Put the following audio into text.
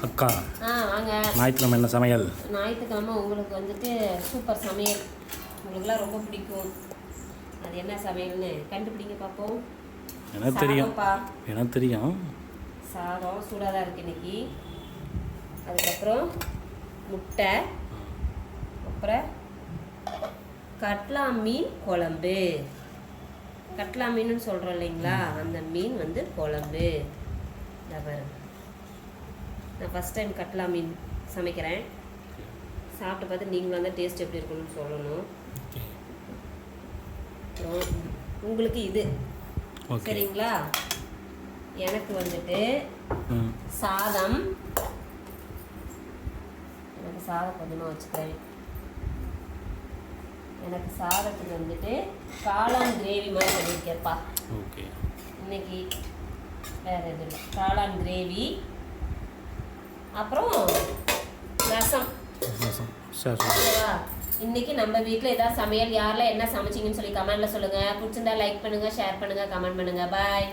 அக்கா வாங்க. ஞாயிற்றுக்கிழமை என்ன சமையல்? ஞாயிற்றுக்கிழமை உங்களுக்கு வந்துட்டு சூப்பர் சமையல், உங்களுக்குலாம் ரொம்ப பிடிக்கும். அது என்ன சமையல்னு கண்டுபிடிங்க பார்ப்போம். எனக்கு தெரியும், எனக்கு தெரியும். சாதம் சூடாக தான் இருக்குது இன்னைக்கு. அதுக்கப்புறம் முட்டை, அப்புறம் கட்லா மீன் குழம்பு. கட்லா மீன் சொல்கிறோம் இல்லைங்களா, அந்த மீன் வந்து குழம்பு. பாருங்க, நான் ஃபஸ்ட் டைம் கட்லா மீன் சமைக்கிறேன். சாப்பிட்டு பார்த்து நீங்களும் அந்த டேஸ்ட் எப்படி இருக்குன்னு சொல்லணும். அப்புறம் உங்களுக்கு இது சரிங்களா. எனக்கு வந்துட்டு சாதம், எனக்கு சாதம் கொஞ்சமாக வச்சுக்கிறேன். எனக்கு சாதத்துக்கு வந்துட்டு காளான் கிரேவி மாதிரி பண்ணியிருக்கேன்ப்பா இன்னைக்கு. வேறு எதுவும் இல்லை, காளான் கிரேவி, அப்புறம் ரசம். இன்னைக்கு நம்ம வீட்டில் ஏதாவது சமையல், யாரெல்லாம் என்ன சமைச்சிங்கன்னு சொல்லி கமெண்ட்ல சொல்லுங்கள். பிடிச்சிருந்தா லைக் பண்ணுங்கள், ஷேர் பண்ணுங்கள், கமெண்ட் பண்ணுங்கள். பாய்.